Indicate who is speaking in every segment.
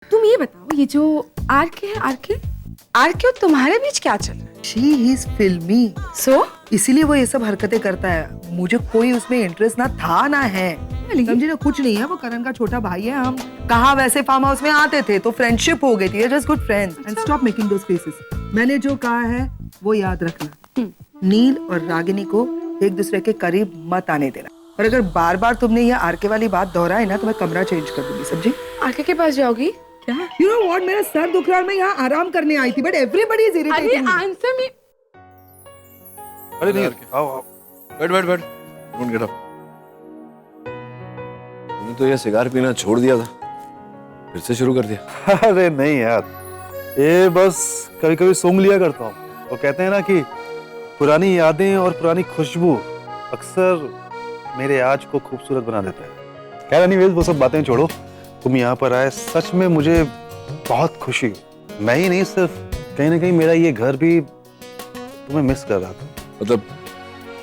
Speaker 1: तुम ये बताओ, ये जो आरके है, आरके और तुम्हारे बीच क्या चल रहा है?
Speaker 2: शी इज फिल्मी,
Speaker 1: सो
Speaker 2: इसीलिए वो ये सब हरकतें करता है। मुझे कोई उसमें इंटरेस्ट ना था ना है, समझे ना, कुछ नहीं है। वो करण का छोटा भाई है। हम कहाँ वैसे फार्म हाउस में आते थे तो फ्रेंडशिप हो गई थी, just good friends. And stop making those faces. मैंने जो कहा है वो याद रखना। नील और रागिनी को एक दूसरे के करीब मत आने देना, और अगर बार बार तुमने ये आरके वाली बात दोहराई ना तो मैं कमरा चेंज कर दूंगी। समझी?
Speaker 1: आरके के पास जाओगी क्या?
Speaker 2: You know what? मेरा सर दुख रहा है, मैं यहाँ आराम करने आई थी, बट एवरीबॉडी इज
Speaker 1: अरे
Speaker 2: इरिटेटिंग।
Speaker 1: Answer me.
Speaker 3: अरे नहीं, आओ आओ, बैठ बैठ बैठ, डोंट गेट अप। तूने तो ये सिगार पीना छोड़ दिया था, फिर से शुरू कर दिया।
Speaker 4: अरे नहीं यार, ये बस कभी कभी सूंघ लिया करता हूँ। वो कहते हैं ना कि पुरानी यादें और पुरानी खुशबू अक्सर मेरे आज को खूबसूरत बना देता है। खैर एनीवेज, वो सब बातें छोड़ो। तुम यहाँ पर आए, सच में मुझे बहुत खुशी हुई। मैं ही नहीं, सिर्फ कहीं ना कहीं मेरा ये घर भी तुम्हें मिस कर रहा था।
Speaker 3: मतलब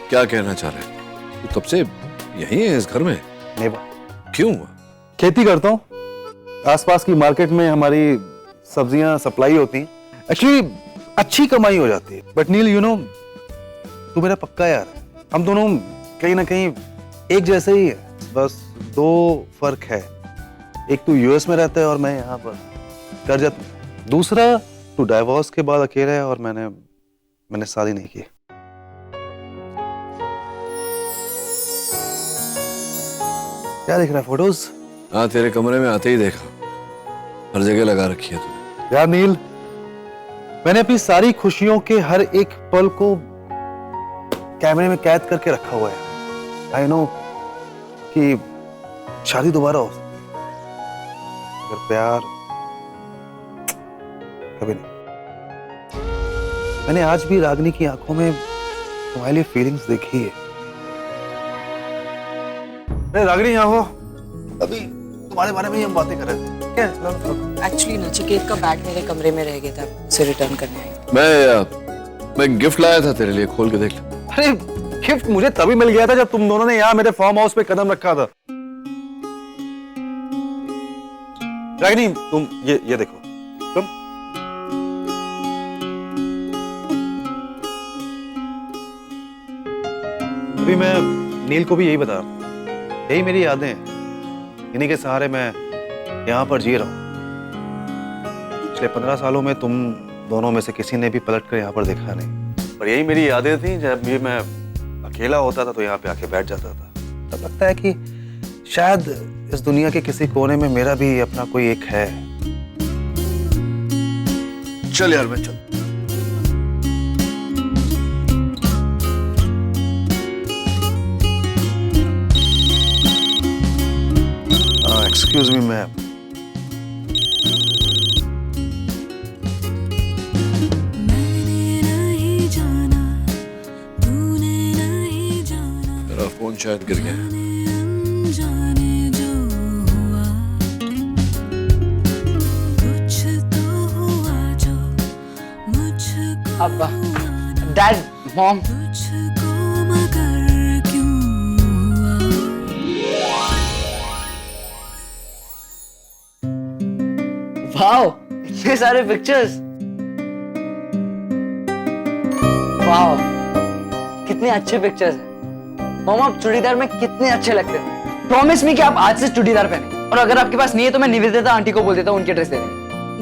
Speaker 3: क्या कहना चाह रहे हैं? तू तब से यहीं है इस घर में?
Speaker 4: नहीं,
Speaker 3: क्यों?
Speaker 4: खेती करता हूँ। आसपास की मार्केट में हमारी सब्जियां सप्लाई होती हैं। एक्चुअली अच्छी कमाई हो जाती है। बट नील, यू नो, तू मेरा पक्का यार है। हम दोनों कहीं ना कहीं एक जैसे ही है, बस दो फर्क है। एक तू यूएस में रहता है और मैं यहाँ पर कर जाता हूँ। दूसरा, तू डाइवोर्स के बाद अकेला है और मैंने शादी नहीं की। क्या देख रहा है? फोटोज?
Speaker 3: हाँ, तेरे कमरे में आते ही देखा, हर जगह लगा रखी है तूने।
Speaker 4: यार नील, मैंने अपनी सारी खुशियों के हर एक पल को कैमरे में कैद करके रखा हुआ है। आई नो कि शादी दोबारा हो, अगर प्यार कभी नहीं। मैंने आज भी रागिनी की आंखों में तुम्हारे लिए फीलिंग्स देखी है। अरे रागिनी, यहाँ हो। अभी तुम्हारे बारे में ही हम बातें कर रहे थे। क्या?
Speaker 5: एक्चुअली नचिकेत का बैग मेरे कमरे में रह गया था, उसे रिटर्न करने आई।
Speaker 3: मैं गिफ्ट लाया था तेरे लिए, खोल के देख ले।
Speaker 4: अरे गिफ्ट मुझे तभी मिल गया था जब तुम दोनों ने यहाँ मेरे फार्म हाउस पे कदम रखा था। रागिनी, तुम ये देखो। तुम अभी मैं नील को भी यही बता रहा हूँ। यही मेरी यादें हैं, इन्हीं के सहारे मैं यहाँ पर जी रहा हूँ। पिछले 15 सालों में तुम दोनों में से किसी ने भी पलट कर यहाँ पर देखा नहीं, पर यही मेरी यादें थी। जब भी मैं अकेला होता था तो यहाँ पे आके बैठ जाता था। तब लगता है कि शायद इस दुनिया के किसी कोने में मेरा भी अपना कोई एक है।
Speaker 3: चल यार, मैं चल।
Speaker 4: एक्सक्यूज मी, मैं
Speaker 3: तेरा फोन शायद गिर गया है।
Speaker 5: अब्बा, डैड, मॉम, वाओ, इतने सारे पिक्चर्स। वाओ, कितने अच्छे पिक्चर्स हैं। मॉम, आप चूड़ीदार में कितने अच्छे लगते हैं। प्रॉमिस मी कि आप आज से चूड़ीदार पहने, और अगर आपके पास नहीं है तो मैं निवेदिता आंटी को बोल देता हूँ, उनकी ड्रेस दे देंगे।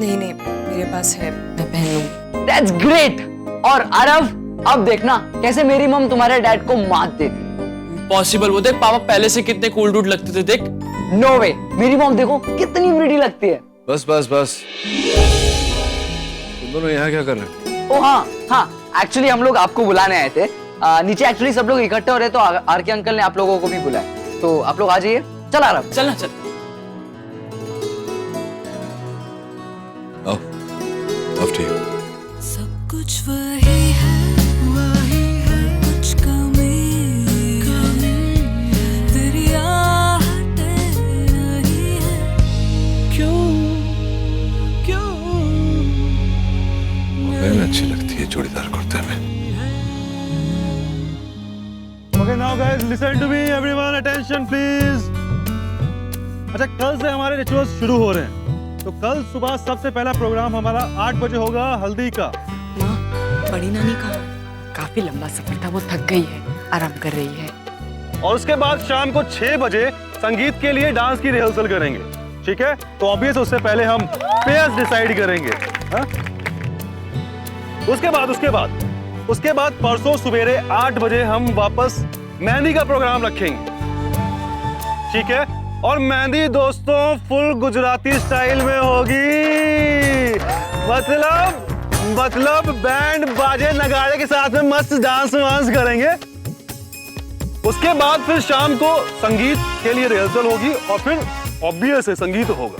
Speaker 5: नहीं नहीं, मेरे पास है, मैं पहन लूंगी।
Speaker 6: That's great! और आरव, अब देखना कैसे मेरी मम तुम्हारे डैड को मात देती।
Speaker 7: पॉसिबल? वो देख, पापा पहले से कितने कूल डूड लगते थे, देख।
Speaker 6: नो वे, मेरी मम देखो कितनी प्रीटी लगती है।
Speaker 3: बस बस बस, तुम दोनों यहाँ क्या कर रहे हो?
Speaker 6: ओ हाँ, एक्चुअली हम लोग आपको बुलाने आए थे। नीचे एक्चुअली सब लोग इकट्ठे हो रहे तो आर के अंकल ने आप लोगों को भी बुलाया, तो आप लोग आ जाइए। चल आरव,
Speaker 7: चल ना, चल।
Speaker 3: आओ, आफ्टर यू।
Speaker 8: सब कुछ वही है, कुछ कमी तेरी आहटें नहीं है। क्यों
Speaker 3: बहन अच्छी लगती है चूड़ीदार कुर्ते में।
Speaker 4: Okay, now guys, listen to me, everyone, attention please. अच्छा, कल से हमारे रिचुअल्स शुरू हो रहे हैं।
Speaker 9: तो कल सुबह सबसे पहला प्रोग्राम हमारा 8 बजे होगा हल्दी का।
Speaker 1: माँ, बड़ी नानी कहाँ? काफी लंबा सफर था, वो थक गई है, आराम कर रही है।
Speaker 9: और उसके बाद शाम को 6 बजे संगीत के लिए डांस की रिहर्सल करेंगे, ठीक है? तो ऑब्वियस उससे पहले हम पेयर्स डिसाइड करेंगे। हा? उसके बाद परसों सवेरे 8 बजे हम वापस मेहंदी का प्रोग्राम रखेंगे, ठीक है? और मेहंदी दोस्तों फुल गुजराती स्टाइल में होगी, मतलब बैंड बाजे नगाड़े के साथ में मस्त डांस वांस करेंगे। उसके बाद फिर शाम को संगीत के लिए रिहर्सल होगी और फिर ऑब्वियस है संगीत होगा।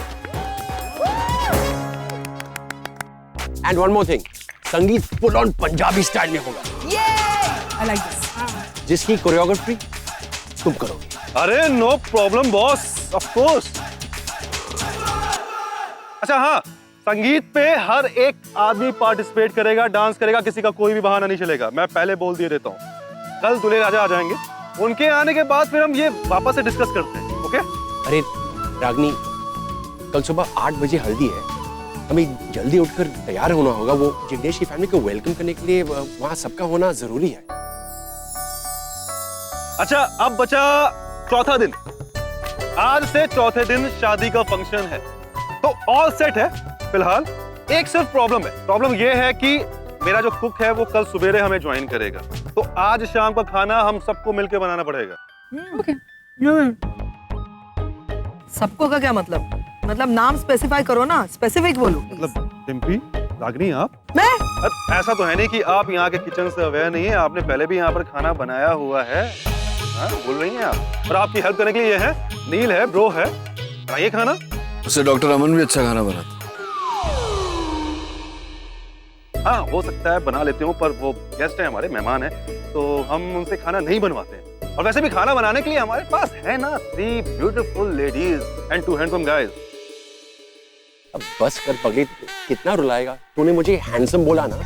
Speaker 10: And one more thing, sangeet full on Punjabi style में होगा।
Speaker 1: I like this.
Speaker 10: जिसकी कोरियोग्राफी तुम करोगे।
Speaker 9: अरे no problem boss, of course. अच्छा हाँ, संगीत पे हर एक आदमी पार्टिसिपेट करेगा, डांस करेगा, किसी का कोई भी बहाना नहीं चलेगा। मैं पहले बोल दिए देता हूँ। कल दूल्हे राजा आ जाएंगे, उनके आने के बाद फिर हम ये वापस से डिस्कस करते हैं, ओके?
Speaker 10: अरे रागनी, कल सुबह 8 बजे हल्दी है, हमें जल्दी उठकर तैयार होना होगा। वो जिग्नेश की फैमिली को वेलकम करने के लिए वहाँ सबका होना जरूरी है।
Speaker 9: अच्छा, अब बचा चौथा दिन। आज से चौथे दिन शादी का फंक्शन है, तो ऑल सेट है फिलहाल। एक सिर्फ प्रॉब्लम है। प्रॉब्लम ये है कि मेरा जो कुक है वो कल सवेरे हमें ज्वाइन करेगा, तो आज शाम का खाना हम सबको मिलकर बनाना पड़ेगा।
Speaker 2: सबको का क्या मतलब? मतलब नाम स्पेसिफाई करो ना, स्पेसिफिक बोलो।
Speaker 9: मतलब डिम्पी, रागनी, आप?
Speaker 2: मैं?
Speaker 9: ऐसा तो है नहीं कि आप यहाँ के किचन से अवेयर नहीं है। आपने पहले भी यहाँ पर खाना बनाया हुआ है। हाँ, बोल रही हैं आप। और आपकी हेल्प करने के लिए ये है, नील है, ब्रो है, बनाइए खाना।
Speaker 3: उससे डॉक्टर अमन भी अच्छा खाना बनाता।
Speaker 9: हाँ, हो सकता है बना लेते हो, पर वो गेस्ट है हमारे, मेहमान है, तो हम उनसे खाना नहीं बनवाते हैं। और वैसे भी खाना बनाने के लिए हमारे पास है ना 3 beautiful ladies and 2 handsome guys.
Speaker 10: अब बस कर पगली, कितना रुलाएगा? तूने मुझे हैंडसम बोला ना,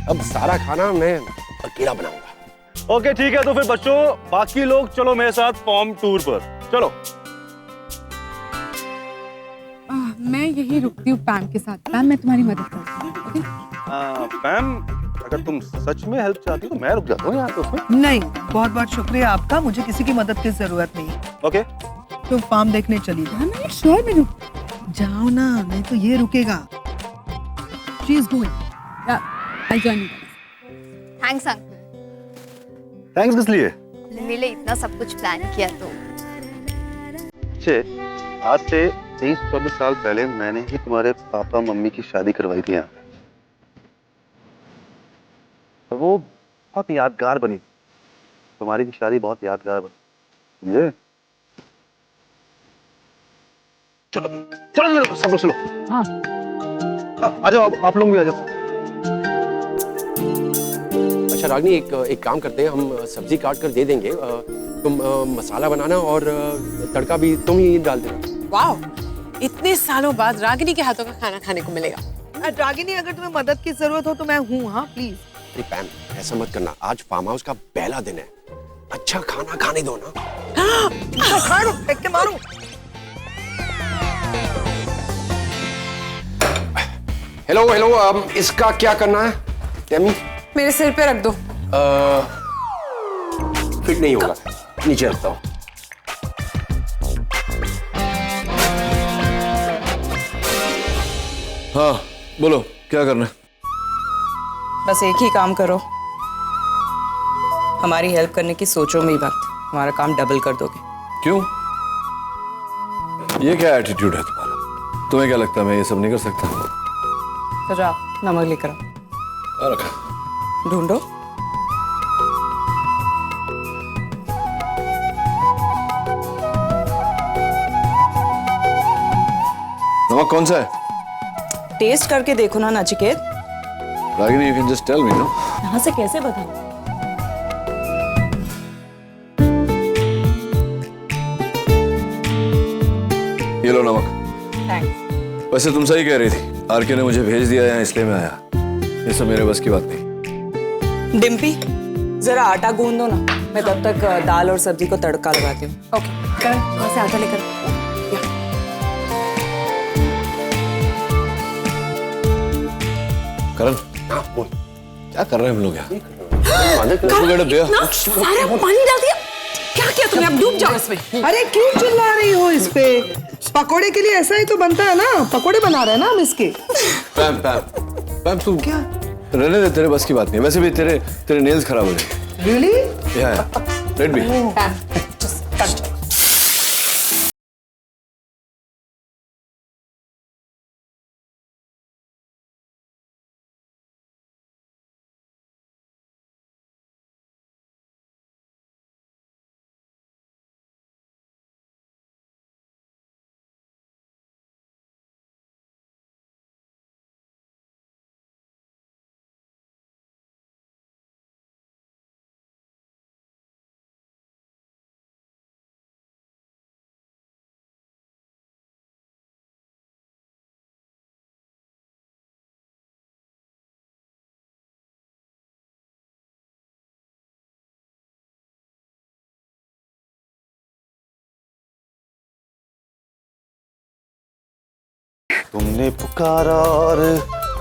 Speaker 10: अब सारा खाना मैं अकेला बनाऊंगा।
Speaker 9: ओके ठीक है, तो फिर बच्चों बाकी लोग चलो मेरे साथ फॉर्म टूर पर चलो।
Speaker 1: मैं यही रुकती हूँ पैम के साथ। पैम, मैं तुम्हारी मदद करती हूँ, ओके?
Speaker 9: पैम, अगर तुम सच में हेल्प चाहती हो तो मैं रुक जाता हूँ यहाँ पे उसमें।
Speaker 2: नहीं, बहुत बहुत शुक्रिया आपका, मुझे किसी की मदद की जरूरत नहीं।
Speaker 9: ओके,
Speaker 2: तो फार्म देखने चली जाओ।
Speaker 1: मैं श्योर में रुक
Speaker 2: जाओ ना, नहीं तो ये रुकेगा।
Speaker 1: She is going. I join you.
Speaker 11: Thanks uncle,
Speaker 9: thanks किस लिए?
Speaker 11: मेरे लिए इतना सब कुछ प्लान किया तो।
Speaker 9: आज से 23-24 साल पहले मैंने ही तुम्हारे पापा मम्मी की शादी करवाई थी यहाँ, और वो बहुत यादगार बनी। तुम्हारी भी शादी बहुत यादगार बनी, समझे? चलो चलो सब लोग चलो।
Speaker 1: हाँ,
Speaker 9: आ जाओ, आप लोग भी आ जाओ।
Speaker 10: अच्छा रागनी, एक काम करते हैं, हम सब्जी काट कर दे देंगे, तुम मसाला बनाना और तड़का भी तुम ही डाल देना।
Speaker 12: वाह, इतने सालों बाद रागिनी के हाथों का खाना खाने को मिलेगा।
Speaker 2: रागिनी, अगर तुम्हें मदद की जरूरत हो तो मैं हूँ। हाँ प्लीज।
Speaker 10: अरे पैम, ऐसा मत करना, आज फार्म हाउस का पहला दिन है, अच्छा खाना खाने दो ना।
Speaker 2: मारू, फेंक के मारू।
Speaker 10: हेलो हेलो, इसका क्या करना है टेमी?
Speaker 12: मेरे सिर पे रख दो।
Speaker 10: फिट नहीं होगा, नीचे रखता हूँ।
Speaker 3: हाँ बोलो, क्या करना है?
Speaker 12: बस एक ही काम करो, हमारी हेल्प करने की सोचो में ही बात, हमारा काम डबल कर दोगे।
Speaker 3: क्यों? ये क्या एटीट्यूड है तुम्हारा? तुम्हें क्या लगता है मैं ये सब नहीं कर सकता?
Speaker 12: तो जाओ, नमक लेकर आओ।
Speaker 3: आ रखा।
Speaker 12: ढूंढो।
Speaker 3: नमक कौन सा है?
Speaker 12: टेस्ट करके देखो ना Nachiket.
Speaker 3: Ragini, you can just tell me, no?
Speaker 12: यहाँ से कैसे बताऊं?
Speaker 3: ये लो नमक।
Speaker 12: थैंक्स।
Speaker 3: वैसे तुम सही कह रही थी, आरके ने मुझे भेज दिया यहाँ, इसलिए मैं आया। ये सब मेरे बस की बात नहीं।
Speaker 12: डिम्पी, जरा आटा गूंद दो ना, मैं तब तक दाल और सब्जी को तड़का लगाती हूँ। ओके, कर वहाँ से आटा लेकर।
Speaker 3: क्या कर रहे हैं हम लोग यहाँ?
Speaker 12: सारा पानी डाल दिया। क्या किया तुमने? अब डूब जाओ इसमें।
Speaker 2: अरे क्यों चिल्ला रही हो इस पे? पकोड़े के लिए ऐसा ही तो बनता है ना, पकोड़े बना रहे हैं ना हम इसके।
Speaker 3: पैम तू क्या रहने दे, तेरे बस की बात नहीं है। वैसे भी तेरे नेल्स खराब हो जाएंगे।
Speaker 2: रियली?
Speaker 3: Let be.
Speaker 4: तुमने पुकारा और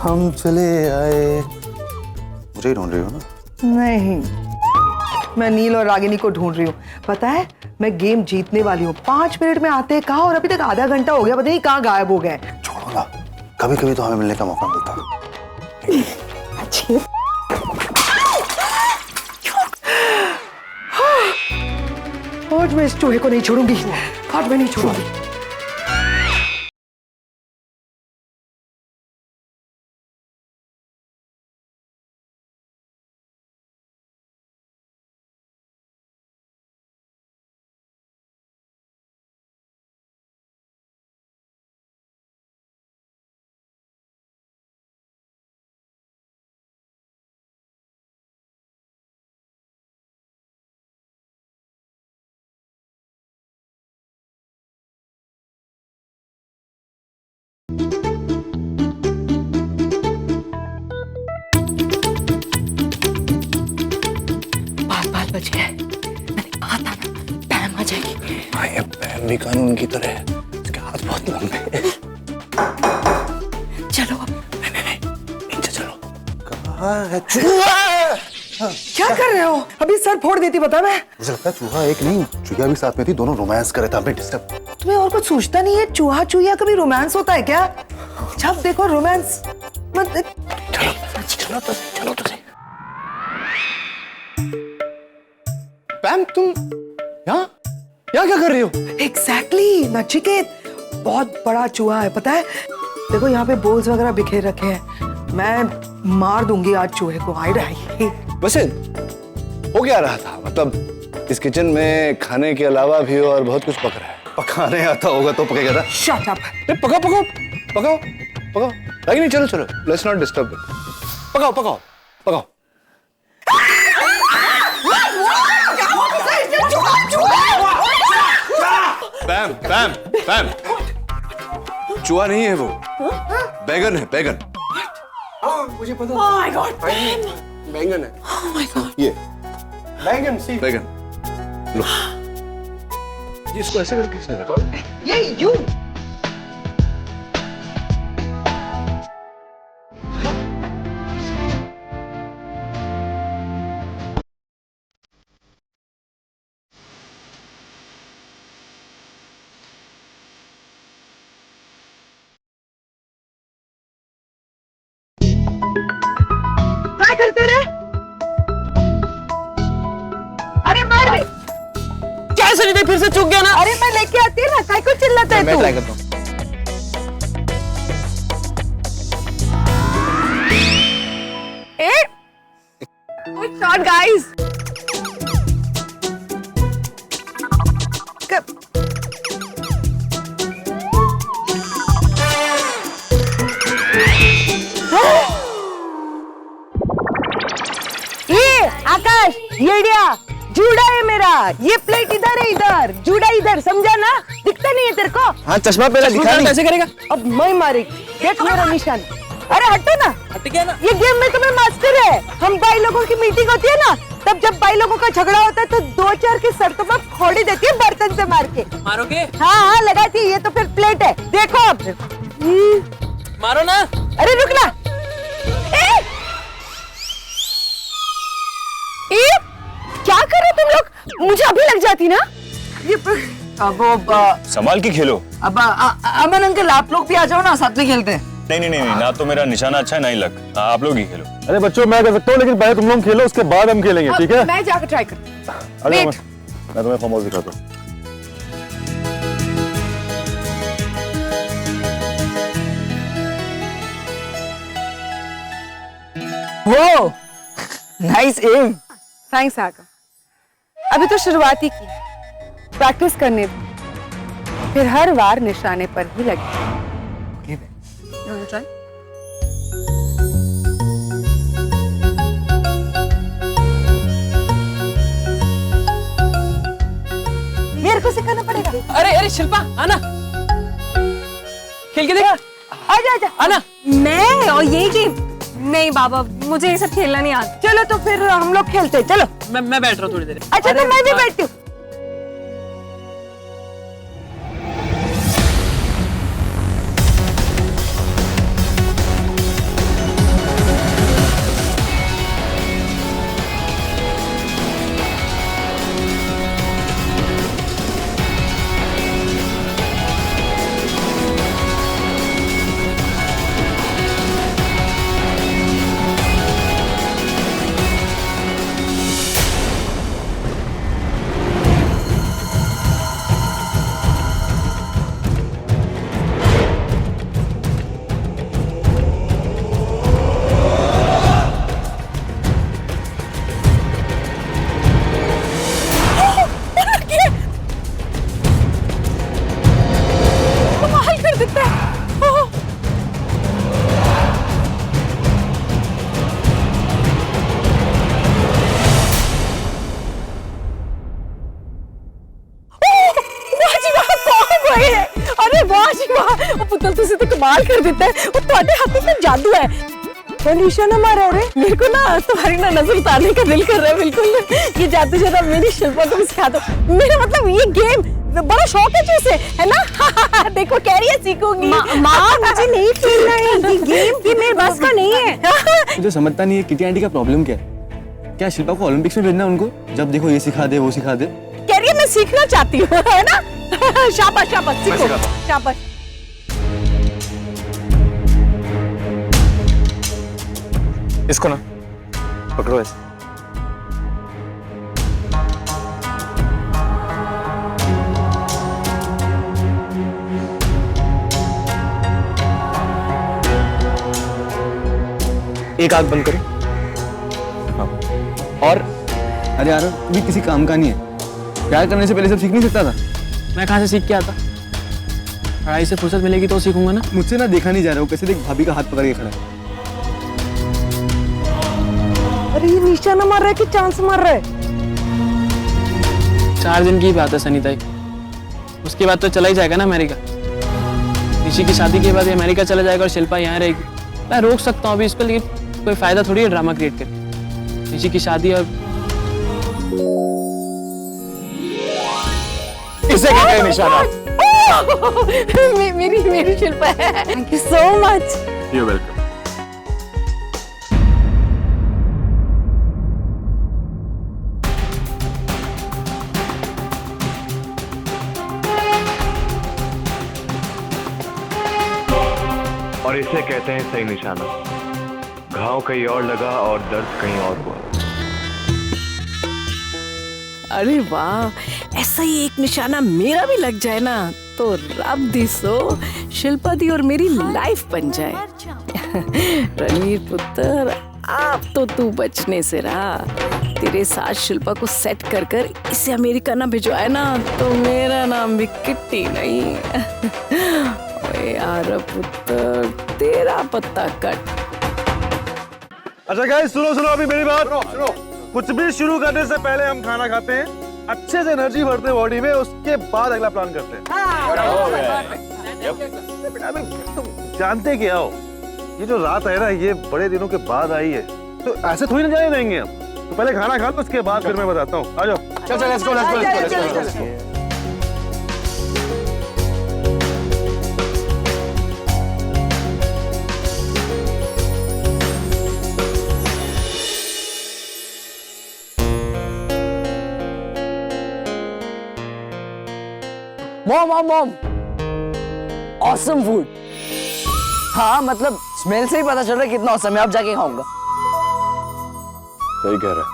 Speaker 4: हम चले आए। मुझे ही ढूंढ रही हो ना?
Speaker 2: नहीं, मैं नील और रागिनी को ढूंढ रही हूँ। पता है मैं गेम जीतने वाली हूँ। 5 मिनट में आते हैं कहा और अभी तक आधा घंटा हो गया, पता नहीं कहाँ गायब हो गए।
Speaker 4: छोड़ो ना, कभी कभी तो हमें मिलने का मौका मिलता है।
Speaker 2: आज मैं इस चूहे को नहीं छोड़ूंगी, आज मैं नहीं छोड़ूंगी।
Speaker 1: बाल बच गए। मैंने कहा था ना पैम आ जाएगी।
Speaker 4: हाँ, ये पैम भी कानून की तरह है, इसके हाथ बहुत लंबे हैं।
Speaker 1: चलो अब।
Speaker 4: नहीं, नीचे चलो। कहाँ है चूहा?
Speaker 2: क्या कर रहे हो? अभी सर फोड़ देती बता मैं।
Speaker 4: मुझे लगता है चूहा एक नहीं, चूहिया भी साथ में थी, दोनों रोमांस कर रहे थे। हमें डिस्टर्ब।
Speaker 2: तुम्हें और कुछ सूझता नहीं है? चूहा चूहिया कभी रोमांस होता है क्या? जब देखो रोमांस।
Speaker 4: चलो तो सही।
Speaker 3: पैम तुम यहाँ क्या कर रही हो?
Speaker 2: एग्जैक्टली नचिकेत, बहुत बड़ा चूहा है पता है। देखो यहाँ पे बोल्स वगैरह बिखेर रखे हैं। मैं मार दूंगी आज चूहे को। आई रही।
Speaker 3: वैसे हो क्या रहा था? मतलब इस किचन में खाने के अलावा भी और बहुत कुछ पक रहा है।
Speaker 4: पकाने आता होगा तो पकेगा ना।
Speaker 2: Shut up.
Speaker 3: पकाओ। रागिनी चलो, लेट्स नॉट डिस्टर्ब। पकाओ। पैम चूहा नहीं है वो, बैगन है, बैगन।
Speaker 10: मुझे पता।
Speaker 12: Oh my God,
Speaker 10: बैंगन है।
Speaker 12: Oh my God.
Speaker 3: ये
Speaker 10: बैंगन सी।
Speaker 3: बैगन लो, ये इसको ऐसे करके किसने रखा?
Speaker 2: ये यू। क्या करते रहे? अरे मार दे।
Speaker 12: क्या सनी फिर से चूक गया ना?
Speaker 2: अरे मैं लेके आती है ना, काय को चिल्लाता है तू?
Speaker 5: मैं ट्राई करता हूँ।
Speaker 12: Good shot, guys.
Speaker 2: ये आकाश, येडिया, जूड़ा है मेरा। ये प्लेट इधर है, इधर जूड़ा इधर, समझा ना? दिखता नहीं है तेरे को?
Speaker 5: हाँ, चश्मा पहले दिखा नहीं।
Speaker 12: कैसे करेगा?
Speaker 2: अब मैं मारेगी। देख मेरा निशान। अरे हटो ना।
Speaker 12: हट गया ना?
Speaker 2: ये गेम में तुम्हें मास्टर है। हम भाई लोगों की मीटिंग होती है ना, तब जब भाई लोगों का झगड़ा होता है तो 2-4 की शर्तों पर फोड़ी देती है बर्तन से मार के।
Speaker 12: मारोगे?
Speaker 2: हाँ लगाती है। ये तो फिर प्लेट है। देखो अब।
Speaker 12: मारो ना।
Speaker 2: अरे रुक ना।
Speaker 12: क्या कर रहे तुम लोग? मुझे अभी लग जाती ना।
Speaker 6: अब
Speaker 13: संभाल के खेलो।
Speaker 6: अब अमन अंकल आप लोग भी आ जाओ ना, साथ में खेलते हैं।
Speaker 13: नहीं, ना तो मेरा निशाना अच्छा है ना ही लक। आप लोग ही खेलो।
Speaker 4: अरे बच्चों मैं कर सकता हूँ, लेकिन पहले तुम लोग खेलो, उसके बाद हम खेलेंगे, ठीक है?
Speaker 12: मैं जाकर ट्राई करती हूँ।
Speaker 4: मैं तुम्हें फार्म हाउस दिखाता हूँ।
Speaker 6: वो नाइस एम।
Speaker 12: थैंक्स आगा। अभी तो शुरुआत ही की, प्रैक्टिस करने दो, फिर हर बार निशाने पर ही लगे।
Speaker 6: मेरे को सिखाना पड़ेगा।
Speaker 7: अरे शिल्पा आना, खेल के देख।
Speaker 6: आजा
Speaker 7: आना।
Speaker 12: मैं और ये गेम? नहीं बाबा, मुझे ये सब खेलना नहीं आता। चलो तो फिर हम लोग खेलते हैं, चलो।
Speaker 7: मैं बैठ रहा हूँ थोड़ी देर।
Speaker 12: अच्छा तो मैं भी बैठती हूँ। पुतल तुझे तो कमाल कर देता है। वो तुम्हारे हाथों में जादू है। क्या निशाना मारा है रे? मेरे को ना तुम्हारी ना नजर उतारने का दिल कर रहा है बिल्कुल। ये जादू जरा मेरी शिल्पा को भी सिखा दो। मेरा मतलब ये गेम बड़ा शौक है तुझे, है ना? देखो कह रही है सीखूंगी। माँ मुझे नहीं खेलना है ये गेम, ये मेरे बस का नहीं है।
Speaker 5: मुझे समझता नहीं है किटी आंटी का प्रॉब्लम क्या है। क्या शिल्पा को ओलंपिक्स में भेजना है उनको? जब देखो ये सिखा दे वो सिखा दे।
Speaker 12: कह रही है मैं सीखना चाहती हूँ, है ना? शाबाश शाबाश सीखो, शाबाश।
Speaker 4: इसको ना पकड़ो ऐसे।
Speaker 5: एक आंख बंद करो। हाँ। और अरे यार भी किसी काम का नहीं है। प्यार करने से पहले सब सीख नहीं सकता था?
Speaker 7: मैं कहाँ से सीख के आता? पढ़ाई से फुर्सत मिलेगी तो सीखूंगा ना।
Speaker 5: मुझसे ना देखा नहीं जा रहा, वो कैसे देख भाभी का हाथ पकड़ के खड़ा है।
Speaker 12: अरे ये निशाना मार रहा है कि चांस मार रहा है?
Speaker 7: 4 दिन की बात है सनीता, उसके बाद तो चला ही जाएगा ना अमेरिका। ऋषि की शादी के बाद ये अमेरिका चला जाएगा और शिल्पा यहाँ रहेगी। मैं रोक सकता हूँ अभी इसको, लेकिन कोई फायदा थोड़ी है ड्रामा क्रिएट करके। ऋषि की शादी और
Speaker 4: इसे कहते हैं निशाना।
Speaker 12: मेरी शिल्पा है। Thank you so much.
Speaker 4: You welcome.
Speaker 14: और इसे कहते हैं सही निशाना। घाव कहीं और लगा और दर्द कहीं और हुआ।
Speaker 15: अरे वाह, ऐसा ही एक निशाना मेरा भी लग जाए ना तो रब दी सो शिल्पा दी और मेरी लाइफ बन जाए। रणवीर पुत्र, अब तो तू बचने से रहा। तेरे साथ शिल्पा को सेट कर कर इसे अमेरिका ना भिजवाए ना तो मेरा नाम भी किट्टी नहीं। ओए यार पुत्र, तेरा पत्ता कट।
Speaker 9: अच्छा गाइस सुनो अभी मेरी बात सुनो। कुछ भी शुरू करने से पहले हम खाना खाते हैं, अच्छे से एनर्जी भरते हैं बॉडी में, उसके बाद अगला प्लान करते हैं। जानते क्या हो, ये जो रात है ना ये बड़े दिनों के बाद आई है, तो ऐसे थोड़ी ना जाने देंगे हम। तो पहले खाना खा लो, उसके बाद फिर मैं बताता हूँ। आ जाओ।
Speaker 5: चल let's go. Mom awesome food. हाँ मतलब स्मेल से ही पता चल रहा है कितना औसम है। अब जाके खाऊंगा।
Speaker 3: सही कह रहा है,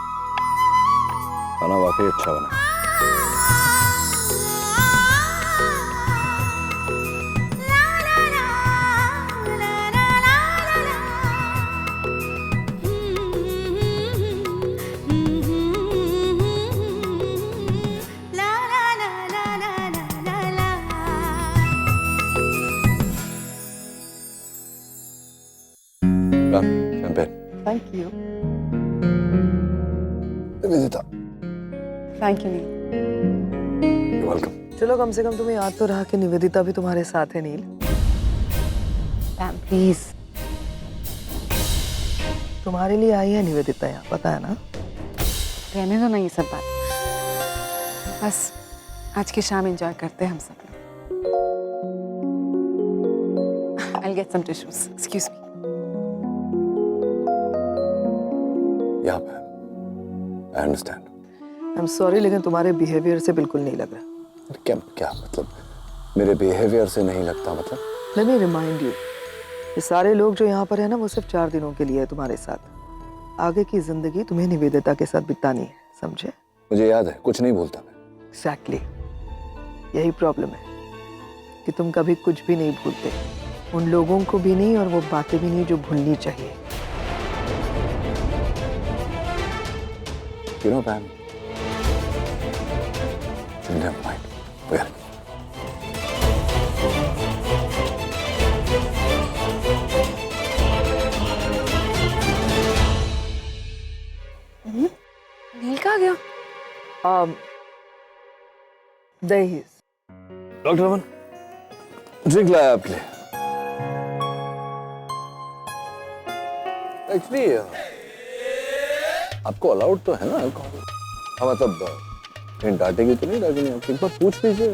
Speaker 3: खाना वाकई अच्छा बना है। Champagne.
Speaker 2: Thank you.
Speaker 3: Nivedita,
Speaker 2: Thank you, nil.
Speaker 3: you're welcome.
Speaker 2: चलो कम से कम तुम्हें याद तो रहा कि निवेदिता भी तुम्हारे साथ है नील। प्लीज, तुम्हारे लिए आई है निवेदिता यहाँ, पता है ना?
Speaker 1: रहने दो ना ये सब बात, बस आज की शाम एंजॉय करते हैं हम सब लोग। I'll get some tissues. Excuse me.
Speaker 3: यहाँ पे I understand.
Speaker 2: I'm sorry, लेकिन तुम्हारे बिहेवियर से बिल्कुल नहीं लग रहा।
Speaker 3: क्या क्या मतलब मेरे बिहेवियर से नहीं लगता? मतलब
Speaker 2: Let me remind you, ये सारे लोग जो यहाँ पर है ना, वो सिर्फ 4 दिनों के लिए है तुम्हारे साथ। आगे की जिंदगी तुम्हें निवेदिता के साथ बितानी है, समझे?
Speaker 3: मुझे याद है, कुछ नहीं भूलता मैं।
Speaker 2: Exactly. यही प्रॉब्लम है कि तुम कभी कुछ भी नहीं भूलते, उन लोगों को भी नहीं और वो बातें भी नहीं जो भूलनी चाहिए।
Speaker 3: You know, Pam, never mind. Forget it.
Speaker 1: नील कहाँ गया?
Speaker 2: There he is.
Speaker 3: Doctor Aman, drink लाया आपके लिए। एक्चुअली आपको अलाउड तो है ना अल्कोहल? हाँ मतलब कहीं डांटेगी तो नहीं डांटेगी? आप एक बार पूछ लीजिए।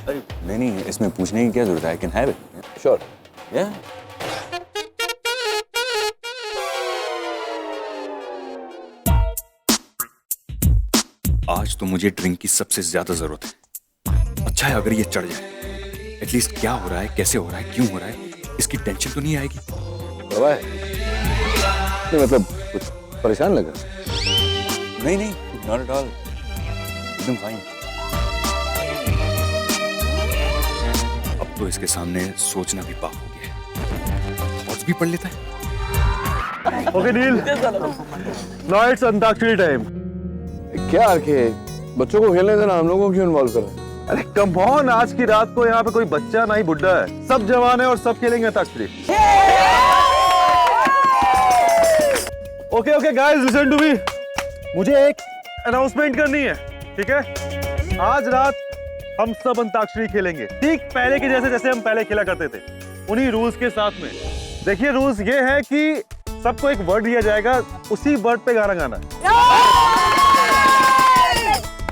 Speaker 13: अरे नहीं, इसमें पूछने की क्या जरूरत है? I can have it.
Speaker 3: Sure.
Speaker 13: या आज तो मुझे ड्रिंक की सबसे ज्यादा जरूरत है। अच्छा है अगर ये चढ़ जाए, एटलीस्ट क्या हो रहा है, कैसे हो रहा है, क्यों हो रहा है, इसकी टेंशन तो नहीं आएगी।
Speaker 3: दवा है? नहीं मतलब कुछ परेशान लग रहा है?
Speaker 13: नहीं नहीं, नॉट एट ऑल, एकदम फाइन। अब तो इसके सामने सोचना भी पाप हो गया है। पॉज भी पढ़ लेता है।
Speaker 9: Okay Neel, now it's antakshari time.
Speaker 3: क्या आके बच्चों को खेलने देना, हम लोगों को क्यों इन्वॉल्व कर रहे हैं?
Speaker 9: अरे कम ऑन, आज की रात को यहाँ पे कोई बच्चा ना ही बुड्ढा है, सब जवान है और सब खेलेंगे antakshari. Okay okay guys, listen to me. मुझे एक अनाउंसमेंट करनी है, ठीक है? आज रात हम सब अंताक्षरी खेलेंगे, ठीक पहले के जैसे जैसे हम पहले खेला करते थे, उन्हीं रूल्स के साथ में। देखिए रूल्स ये है कि सबको एक वर्ड दिया जाएगा, उसी वर्ड पे गाना गाना।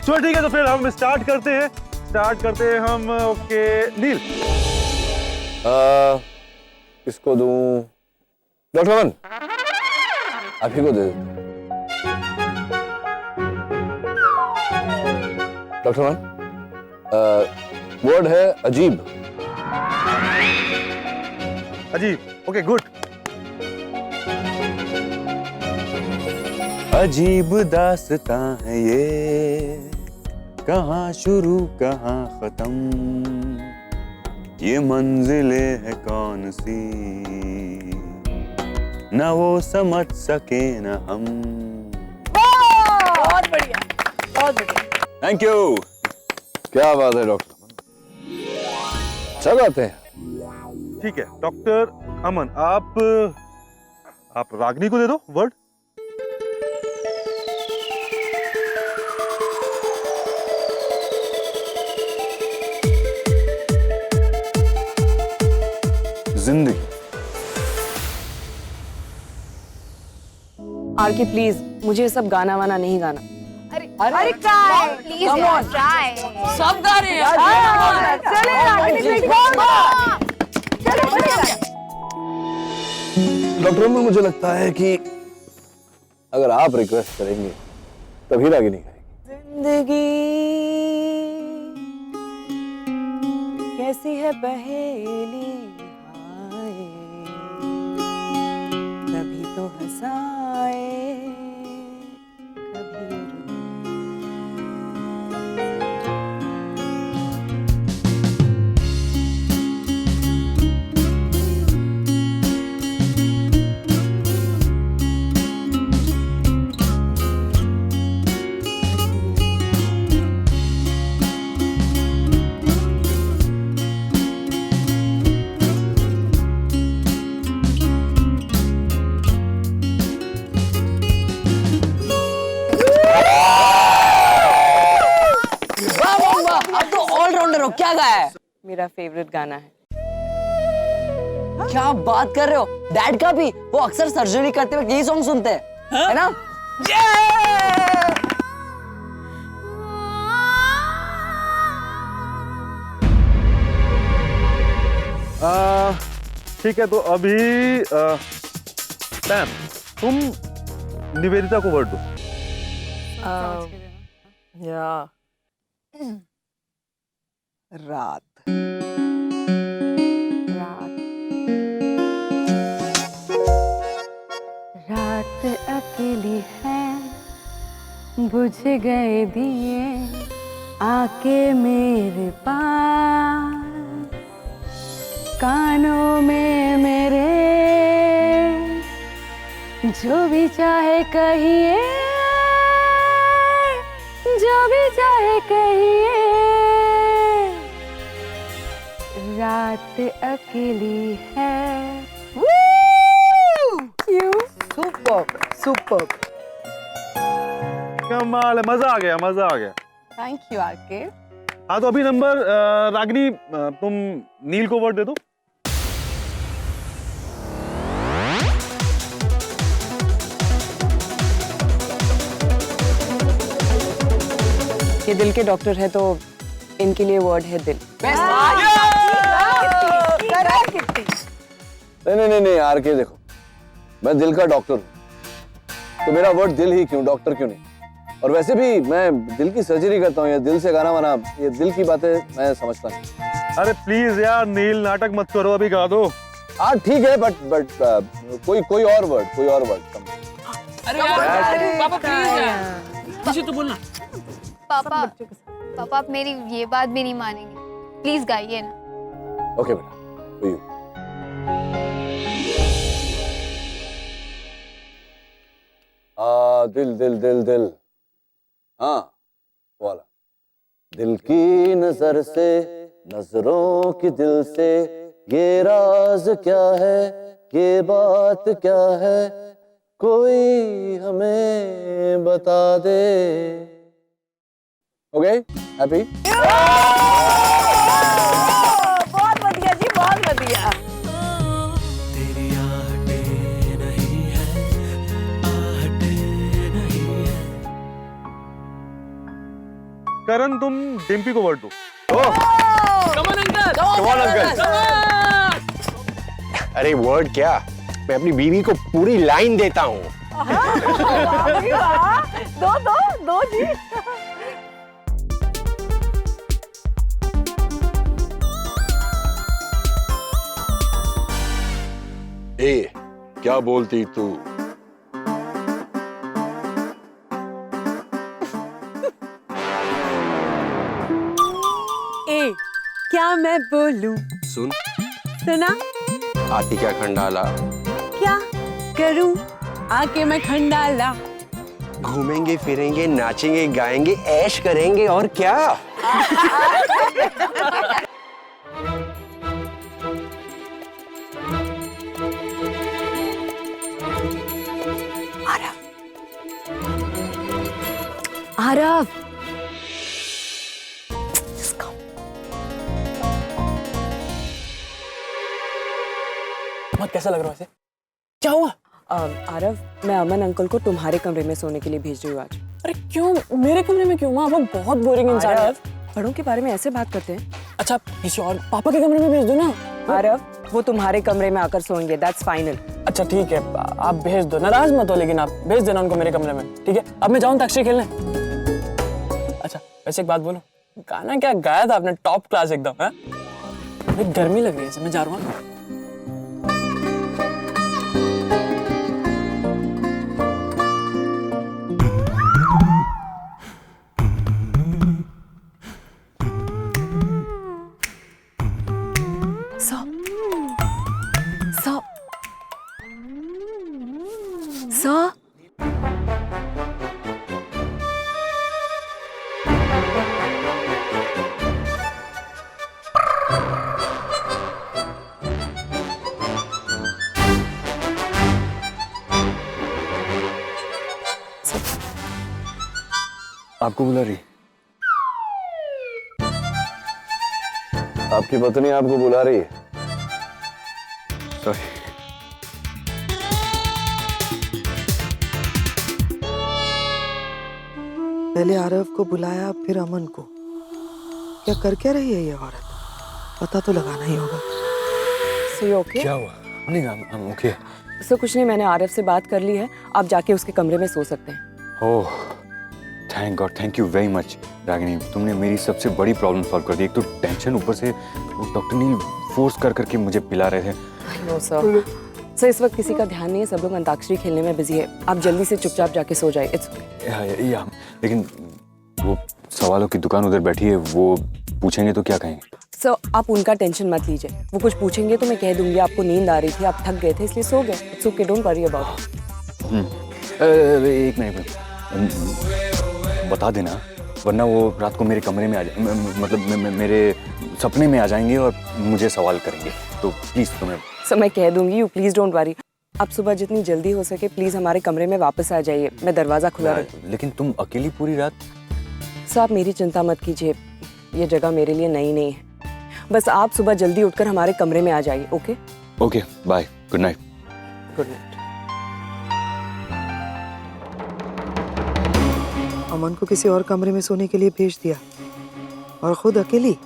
Speaker 9: चलो ठीक है, तो फिर हम स्टार्ट करते हैं हम। ओके नील,
Speaker 3: किसको दूं? डॉक्टर अमन, आप ही को दे देते। डॉक्टर अमन, वर्ड है अजीब।
Speaker 9: अजीब, ओके गुड।
Speaker 13: अजीब दास्तां है ये, कहाँ शुरू कहाँ खत्म, ये मंजिलें है कौन सी, न वो समझ सके न हम।
Speaker 12: बहुत बढ़िया, बहुत बढ़िया।
Speaker 13: Thank you.
Speaker 3: क्या बात है डॉक्टर अमन, अच्छा गाते हैं।
Speaker 9: ठीक है डॉक्टर अमन, आप रागनी को दे दो वर्ड।
Speaker 13: जिंदगी।
Speaker 12: आरके प्लीज, मुझे सब गाना वाना नहीं गाना।
Speaker 11: अरे ट्राई प्लीज यार, ट्राई।
Speaker 12: सब गा रहे हैं।
Speaker 3: डॉक्टर अमन, मुझे लगता है कि अगर आप रिक्वेस्ट करेंगे तभी रागिनी गाएगी।
Speaker 12: जिंदगी कैसी है पहेली हाय, कभी तो हंसाए कभी
Speaker 5: क्या गाया है?
Speaker 12: मेरा फेवरेट गाना है।
Speaker 5: क्या बात कर रहे हो? डैड का भी? वो अक्सर सर्जरी करते वक्त यही सॉन्ग सुनते हैं, है ना?
Speaker 9: ठीक है, तो अभी सैम, तुम निवेदिता को वर्ड दो।
Speaker 12: या रात।
Speaker 1: रात अकेली है, बुझ गए दिए, आके मेरे पास, कानों में मेरे जो भी चाहे कहिए, जो भी चाहे कहिए, रात अकेली है।
Speaker 2: सुपर सुपर,
Speaker 9: कमाल है, मजा आ गया, मजा आ गया।
Speaker 12: Thank you RK.
Speaker 9: हाँ, तो अभी नंबर रागनी, तुम नील को वर्ड दे दो।
Speaker 12: ये दिल के डॉक्टर है, तो इनके लिए वर्ड है दिल।
Speaker 3: नहीं आर के, देखो मैं दिल का डॉक्टर हूँ, तो मेरा वर्ड दिल ही क्यों, डॉक्टर क्यों नहीं। और वैसे भी मैं दिल की सर्जरी करता हूँ, ये दिल से गाना वाना, ये दिल की बातें मैं समझता नहीं।
Speaker 9: अरे प्लीज यार नील, नाटक मत करो, अभी गा दो।
Speaker 3: हाँ ठीक है, बट कोई और वर्ड।
Speaker 7: अरे यार पापा प्लीज यार, मुझे तो बोलना।
Speaker 11: पापा आप मेरी ये बात भी नहीं मानेंगे, प्लीज गाइए ना।
Speaker 3: ओके बेटा, तो यू दिल दिल दिल दिल, हाँ वाला। दिल की नजर से, नजरों की दिल से, ये राज क्या है, ये बात क्या है, कोई हमें बता दे। Okay, happy?
Speaker 12: बहुत बढ़िया जी, बहुत बढ़िया।
Speaker 8: तेरी आहटें नहीं है, आहटें नहीं है।
Speaker 9: करण, तुम डिम्पी को वर्ड दो।
Speaker 7: Come on uncle.
Speaker 10: अरे वर्ड क्या, मैं अपनी बीवी को पूरी लाइन देता हूँ।
Speaker 12: दो जी।
Speaker 10: ए, क्या बोलती तू?
Speaker 12: ए, क्या मैं बोलूं?
Speaker 10: सुन,
Speaker 12: सुना?
Speaker 10: आती क्या खंडाला,
Speaker 12: क्या करूं आके मैं खंडाला?
Speaker 10: घूमेंगे फिरेंगे, नाचेंगे गाएंगे, ऐश करेंगे, और क्या।
Speaker 12: आरव,
Speaker 7: बहुत कैसा लग रहा है? क्या हुआ?
Speaker 12: आरव, मैं अमन अंकल को तुम्हारे कमरे में सोने के लिए भेज रही हूँ आज।
Speaker 7: अरे क्यों मेरे कमरे में क्यों? माँ वो बहुत बोरिंग इंसान है।
Speaker 12: बड़ों के बारे में ऐसे बात करते हैं।
Speaker 7: अच्छा किसी और पापा के कमरे में भेज दो ना।
Speaker 12: आरव, वो तुम्हारे कमरे में आकर सोएंगे, दैट्स फाइनल।
Speaker 7: अच्छा ठीक है, आप भेज दो, नाराज मत हो, लेकिन आप भेज देना उनको मेरे कमरे में, ठीक है? अब मैं जाऊँ अंताक्षरी खेलने? अच्छा वैसे एक बात बोलूं, गाना क्या गाया था आपने, टॉप क्लास एकदम। है गर्मी लग रही है, मैं जा रहा हूँ।
Speaker 1: Sir?
Speaker 3: आपको बुला रही, आपकी पत्नी आपको बुला रही है।
Speaker 13: सॉरी।
Speaker 2: पहले आरव को बुलाया, फिर अमन को। क्या कर क्या रही है ये औरत? पता तो लगाना ही होगा।
Speaker 12: So you okay?
Speaker 13: क्या हुआ? नहीं, I'm okay।
Speaker 12: सर कुछ नहीं, मैंने आरव से बात कर ली है, आप जाके उसके कमरे में सो सकते हैं।
Speaker 13: Oh, thank God, thank you very much Ragini, तुमने मेरी सबसे बड़ी प्रॉब्लम सॉल्व कर दी। एक तो टेंशन, ऊपर से वो डॉक्टर नील फोर्स कर करके मुझे पिला रहे थे।
Speaker 12: नो सर, सर इस वक्त किसी का ध्यान नहीं है, सब लोग अंताक्षरी खेलने में बिजी है। आप जल्दी से चुपचाप जाके सो जाए। It's okay.
Speaker 13: या, लेकिन वो सवालों की दुकान उधर बैठी है, वो पूछेंगे तो क्या कहेंगे?
Speaker 12: सर आप उनका टेंशन मत लीजिए, वो कुछ पूछेंगे तो मैं कह दूंगी आपको नींद आ रही थी, आप थक गए थे इसलिए सो गए। It's okay, don't worry about it.
Speaker 13: एक मिनट, बता देना, वरना वो रात को मेरे कमरे में आ जाए, मतलब मेरे सपने में आ जाएंगे और मुझे सवाल करेंगे। तो प्लीज तुम्हें
Speaker 12: सर मैं कह दूंगी, यू प्लीज डोंट वरी। आप सुबह जितनी जल्दी हो सके प्लीज हमारे कमरे में वापस आ जाइए, मैं दरवाजा खुला रखूँ।
Speaker 13: लेकिन तुम अकेली पूरी रात?
Speaker 12: सर आप मेरी चिंता मत कीजिए, ये जगह मेरे लिए नई नहीं है। बस आप सुबह जल्दी उठकर हमारे कमरे में आ जाइए। Okay
Speaker 13: okay, bye, good night.
Speaker 12: Good night.
Speaker 2: Aman को किसी और कमरे में सोने के लिए भेज दिया और खुद अकेली।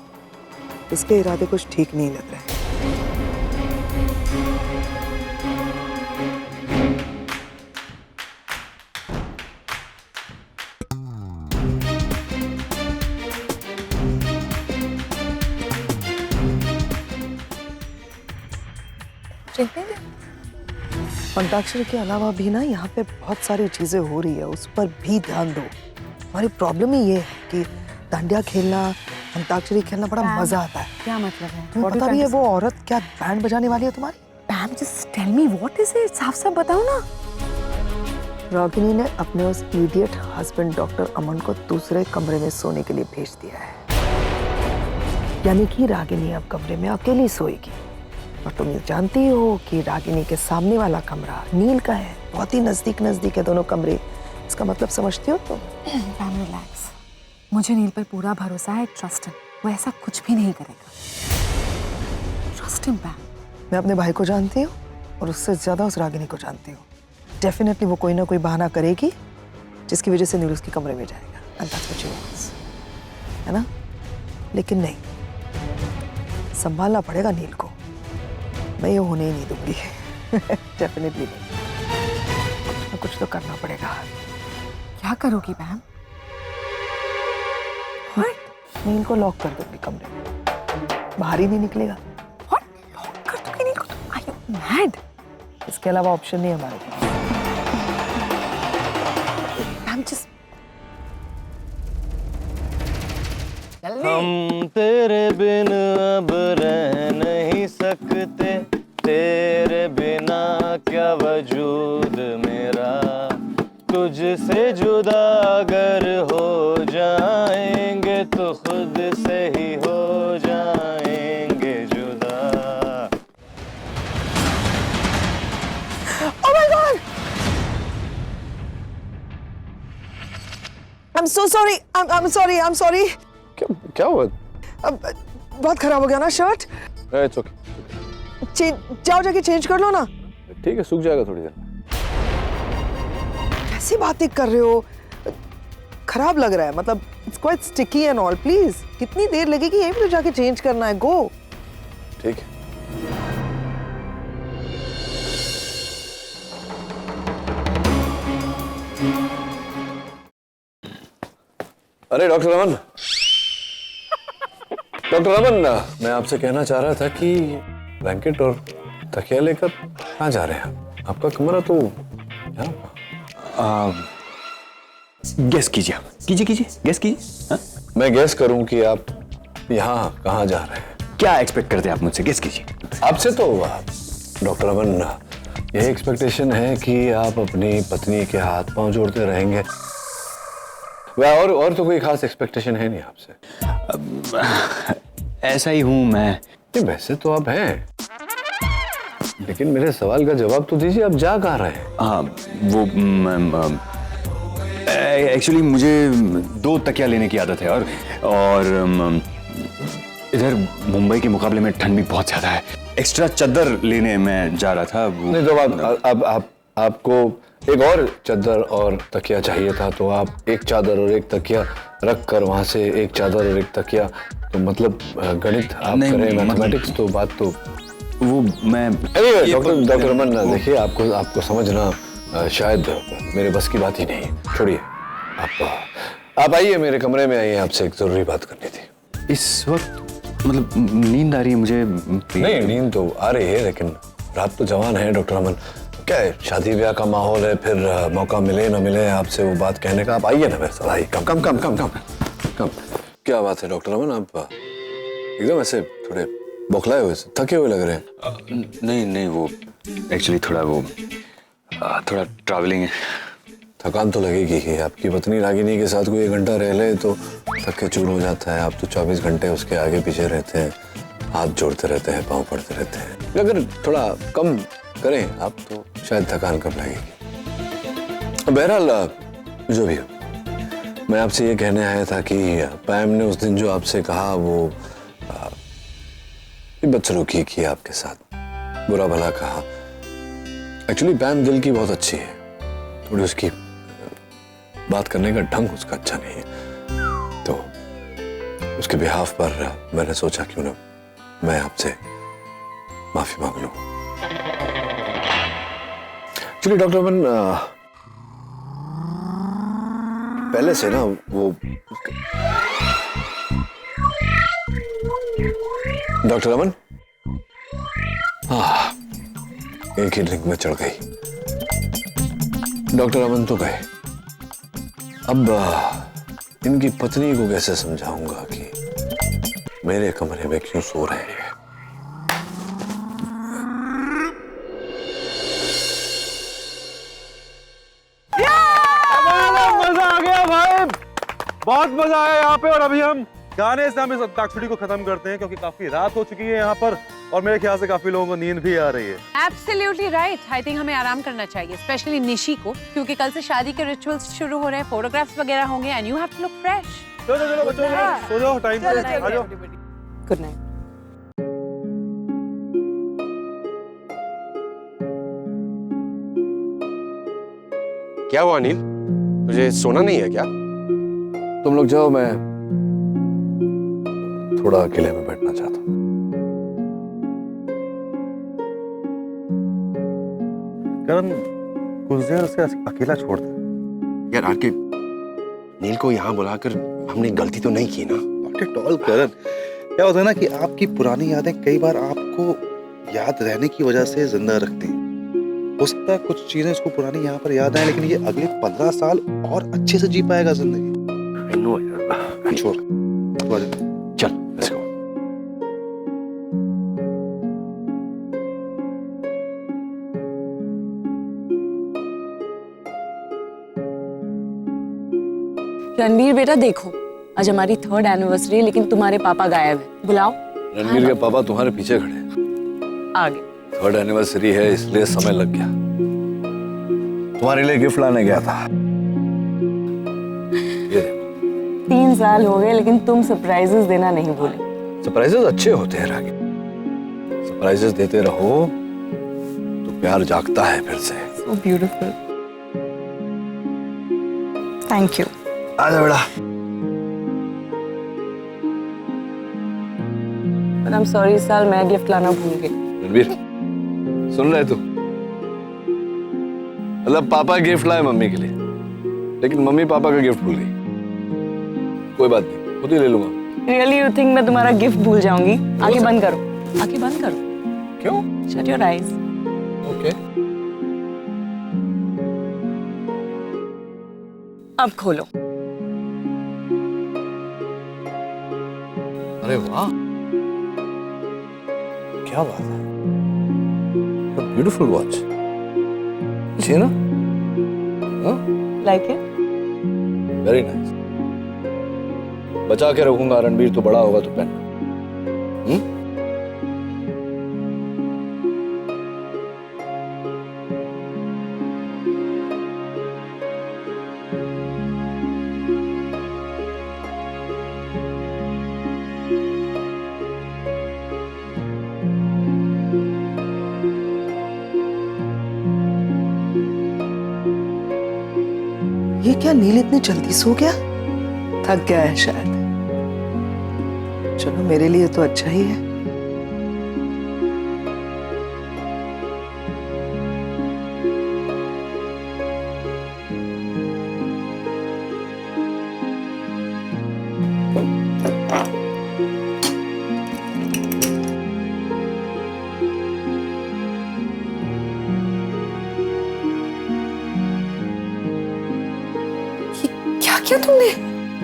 Speaker 2: इसके इरादे कुछ ठीक नहीं लग रहे। अंताक्षरी के अलावा भी ना यहाँ पे बहुत सारी चीजें हो रही है, उस पर भी ध्यान दो। हमारी प्रॉब्लम ही ये है कि डांडिया खेलना, अंताक्षरी खेलना बड़ा मजा आता है।
Speaker 1: क्या मतलब है?
Speaker 2: तुम्हें पता भी है वो औरत क्या बैंड बजाने वाली है तुम्हारी?
Speaker 1: Ma'am just tell me what is it, साफ साफ बताओ ना।
Speaker 2: रागिनी ने अपने उस इडियट हस्बैंड डॉक्टर अमन को दूसरे कमरे में सोने के लिए भेज दिया है, यानी कि रागिनी अब कमरे में अकेली सोएगी। और तुम ये जानती हो कि रागिनी के सामने वाला कमरा नील का है, बहुत ही नजदीक नजदीक है दोनों कमरे। इसका मतलब समझती हो तुम?
Speaker 1: मैम रिलैक्स, मुझे नील पर पूरा भरोसा है। ट्रस्ट हिम, वो ऐसा कुछ भी नहीं करेगा। Trust him ma'am.
Speaker 2: मैं अपने भाई को जानती हूँ और उससे ज्यादा उस रागिनी को जानती हूँ। डेफिनेटली वो कोई ना कोई बहाना करेगी जिसकी वजह से नील उसके कमरे में जाएगा। And that's what she wants, है ना? लेकिन नहीं, संभालना पड़ेगा नील को। मैं ये होने ही नहीं दूंगी। डेफिनेटली नहीं, कुछ तो करना पड़ेगा।
Speaker 1: क्या करोगी मैम?
Speaker 2: नील को लॉक कर दूंगी कमरे में, बाहर ही नहीं निकलेगा।
Speaker 1: लॉक कर दूंगी नील को? Are you mad?
Speaker 2: इसके अलावा ऑप्शन नहीं है हमारे पास।
Speaker 1: मैम जस्ट
Speaker 3: हम तेरे बिन अब रह नहीं सकते, तेरे बिना क्या वजूद मेरा, तुझसे जुदा अगर हो जाएंगे तो खुद से ही हो जाएंगे जुदा।
Speaker 2: Oh my God! I'm so sorry. I'm sorry.
Speaker 3: क्या हुआ?
Speaker 2: बहुत खराब हो गया ना शर्ट।
Speaker 3: इट्स ओके,
Speaker 2: जाओ जाके चेंज कर लो ना।
Speaker 3: ठीक है, सूख जाएगा थोड़ी देर।
Speaker 2: ऐसी बातें कर रहे हो, खराब लग रहा है। मतलब it's quite sticky and all. Please, कितनी देर लगेगी? यहीं पे तो जाके चेंज करना है। गो।
Speaker 3: ठीक है। अरे डॉक्टर अमन, डॉक्टर रमन, मैं आपसे कहना चाह रहा था कि ब्लैंकेट और तकिया लेकर कहाँ जा रहे हैं? आपका कमरा तो यहाँ।
Speaker 13: गेस कीजिए आप, कीजिए गेस कीजिए। हाँ?
Speaker 3: मैं गेस करूं कि आप यहाँ कहाँ जा रहे हैं?
Speaker 13: क्या एक्सपेक्ट करते हैं आप मुझसे? गेस कीजिए।
Speaker 3: आपसे तो डॉक्टर रमन यही एक्सपेक्टेशन है कि आप अपनी पत्नी के हाथ पांव जोड़ते रहेंगे। वह और तो कोई खास एक्सपेक्टेशन है नहीं आपसे।
Speaker 13: ऐसा ही हूं मैं।
Speaker 3: वैसे तो आप हैं, लेकिन मेरे सवाल का जवाब तो दीजिए, आप जा कहाँ रहे हैं?
Speaker 13: हाँ वो एक्चुअली मुझे 2 तकिया लेने की आदत है और इधर मुंबई के मुकाबले में ठंड भी बहुत ज्यादा है। एक्स्ट्रा चादर लेने में जा रहा था।
Speaker 3: नहीं तो आपको एक और चादर और तकिया चाहिए था, तो आप एक चादर और एक तकिया रख कर वहां से एक चादर और एक तकिया, तो मतलब गणित आप करें, मैथमेटिक्स तो बात तो
Speaker 13: वो मैं
Speaker 3: डॉक्टर रमन देखिए, आपको समझना शायद मेरे बस की बात ही नहीं। छोड़िए, आप आइए मेरे कमरे में आइए, आपसे एक जरूरी बात करनी थी।
Speaker 13: इस वक्त मतलब नींद आ रही है मुझे।
Speaker 3: नहीं, नींद तो आ रही है, लेकिन रात तो जवान है डॉक्टर रमन। क्या है, शादी ब्याह का माहौल है, फिर मौका मिले ना मिले आपसे वो बात कहने का। आप आइए ना मेरे साथ, आइए। कम। क्या बात है डॉक्टर रमन, आप एकदम ऐसे थोड़े बौखलाए हुए, थके हुए लग रहे हैं।
Speaker 13: नहीं वो एक्चुअली थोड़ा ट्रैवलिंग है।
Speaker 3: थकान तो लगेगी ही। आपकी पत्नी रागिनी के साथ कोई 1 घंटा रह ले तो थक के चूर हो जाता है। आप तो 24 घंटे उसके आगे पीछे रहते हैं, हाथ जोड़ते रहते हैं, पाँव पड़ते रहते हैं। अगर थोड़ा कम करें आप तो शायद थकान कम लगेगी। बहरहाल जो भी हो, मैं आपसे ये कहने आया था कि पैम ने उस दिन जो आपसे कहा वो बदसलूकी की आपके साथ, बुरा भला कहा। एक्चुअली पैम दिल की बहुत अच्छी है, थोड़ी उसकी बात करने का ढंग उसका अच्छा नहीं है, तो उसके बिहाफ पर मैंने सोचा क्यों ना मैं आपसे माफी मांग लूं। एक्चुअली डॉक्टर रमन पहले से ना वो डॉक्टर रमन एक ही लिंक में चढ़ गई। डॉक्टर रमन तो गए, अब इनकी पत्नी को कैसे समझाऊंगा कि मेरे कमरे में क्यों सो रहे हैं।
Speaker 9: मजा आ गया भाई, बहुत मजा आया यहाँ पे। और अभी हम गाने से हम इस अंताक्षरी को खत्म करते हैं, क्योंकि काफी रात हो चुकी है यहाँ पर और मेरे ख्याल से काफी लोगों को नींद भी आ रही है।
Speaker 12: Absolutely right. I think हमें आराम करना चाहिए, स्पेशली निशी को, क्योंकि कल से शादी के रिचुअल्स शुरू हो रहे हैं, फोटोग्राफ्स वगैरह होंगे and you have to look fresh.
Speaker 9: चलो बच्चों, सो जाओ, टाइम पे आ जाओ।
Speaker 12: Good night.
Speaker 10: क्या हुआ अनिल, तुझे सोना नहीं है क्या?
Speaker 3: तुम लोग जाओ, मैं थोड़ा अकेले में बैठना चाहता हूँ।
Speaker 9: करण, कुछ देर उसे अकेला छोड़ दे।
Speaker 10: यार आरके, नील को यहाँ बुलाकर हमने गलती तो नहीं की ना?
Speaker 4: नॉट एट ऑल करण, क्या होता है ना कि आपकी पुरानी यादें कई बार आपको याद रहने की वजह से जिंदा रखती हैं। हो सकता है कुछ चीजें उसको पुरानी यहाँ पर याद आए, लेकिन ये अगले 15 साल और अच्छे से जी पाएगा जिंदगी। छोड़,
Speaker 10: चल लेट्स गो।
Speaker 15: रणवीर बेटा देखो, आज हमारी 3rd एनिवर्सरी है, लेकिन तुम्हारे पापा गायब है। बुलाओ।
Speaker 3: रणवीर के पापा तुम्हारे पीछे खड़े हैं।
Speaker 15: आगे
Speaker 3: 3rd एनिवर्सरी है, इसलिए समय लग गया। तुम्हारे लिए गिफ्ट लाने गया था। ये
Speaker 15: 3 साल हो गए, लेकिन तुम सरप्राइजेस देना नहीं भूले।
Speaker 3: सरप्राइजेस अच्छे होते हैं रागी, सरप्राइजेस देते रहो तो प्यार जागता है फिर से।
Speaker 15: So beautiful. Thank you.
Speaker 3: आजा बेटा।
Speaker 15: But I'm sorry, इस साल मैं गिफ्ट लाना भूल गई।
Speaker 3: रणवीर, सुन रहे तू? मतलब पापा गिफ्ट लाए मम्मी के लिए, लेकिन मम्मी पापा का गिफ्ट भूल गई। कोई बात नहीं, खुद ही ले लूंगा।
Speaker 12: Really you think मैं तुम्हारा गिफ्ट भूल जाऊंगी? आंखें बंद करो, आंखें बंद करो।
Speaker 4: क्यों?
Speaker 12: Shut your eyes.
Speaker 4: ओके।
Speaker 12: अब खोलो।
Speaker 4: अरे वाह, क्या बात है, ब्यूटीफुल वॉच। अच्छी है ना?
Speaker 12: Like it?
Speaker 4: Very nice. बचा के रखूंगा, रणबीर तो बड़ा होगा तो पहनना।
Speaker 2: ये क्या नील इतनी जल्दी सो गया? थक गया है शायद। चलो मेरे लिए तो अच्छा ही है। क्या किया तुमने?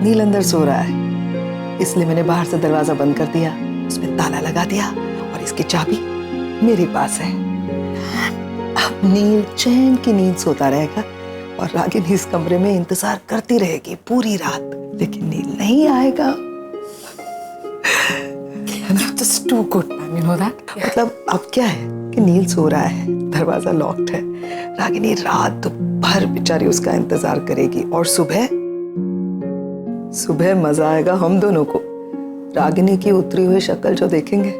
Speaker 2: नील अंदर सो रहा है, इसलिए मैंने बाहर से दरवाजा बंद कर दिया, उसमें ताला लगा दिया और इसकी चाबी मेरे पास है। अब नील चैन की नींद सोता रहेगा और रागिनी इस कमरे में इंतजार करती रहेगी पूरी रात, लेकिन नील नहीं आएगा।
Speaker 1: Just too good, ma'am. You know that?
Speaker 2: मतलब अब क्या है कि नील सो रहा है, दरवाजा लॉक्ड है, रागिनी रात भर बेचारी उसका इंतजार करेगी और सुबह मजा आएगा हम दोनों को। रागिनी की उतरी हुई शक्ल जो देखेंगे।